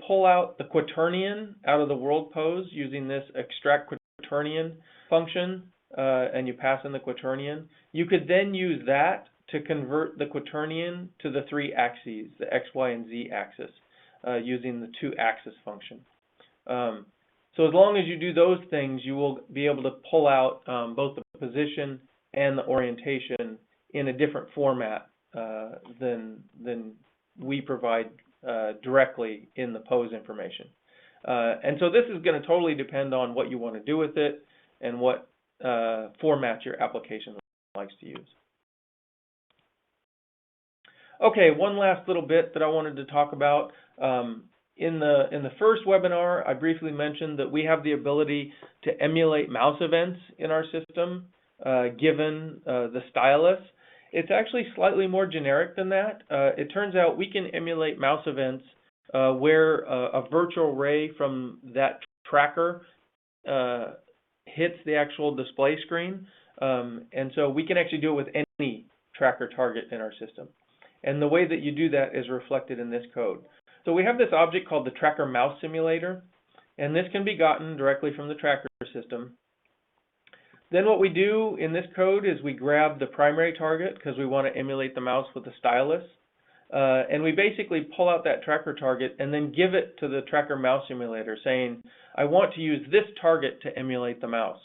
pull out the quaternion out of the world pose using this extract quaternion function, and you pass in the quaternion, you could then use that to convert the quaternion to the three axes, the x, y, and z axis, using the toAxis function. So as long as you do those things, you will be able to pull out both the position and the orientation in a different format than we provide directly in the pose information. And so this is going to totally depend on what you want to do with it and what format your application likes to use. Okay, one last little bit that I wanted to talk about. In the first webinar, I briefly mentioned that we have the ability to emulate mouse events in our system, given the stylus. It's actually slightly more generic than that. It turns out we can emulate mouse events where a virtual ray from that tracker hits the actual display screen. And so we can actually do it with any tracker target in our system. And the way that you do that is reflected in this code. So we have this object called the tracker mouse simulator, and this can be gotten directly from the tracker system. Then what we do in this code is we grab the primary target because we want to emulate the mouse with the stylus, and we basically pull out that tracker target and then give it to the tracker mouse simulator saying, I want to use this target to emulate the mouse.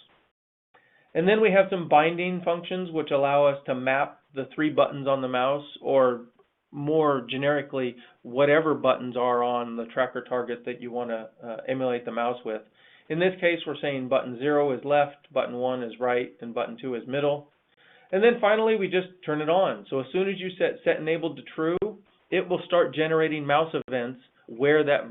And then we have some binding functions which allow us to map the three buttons on the mouse, or more generically, whatever buttons are on the tracker target that you want to emulate the mouse with. In this case, we're saying button 0 is left, button 1 is right, and button 2 is middle. And then finally, we just turn it on. So as soon as you set enabled to true, it will start generating mouse events where that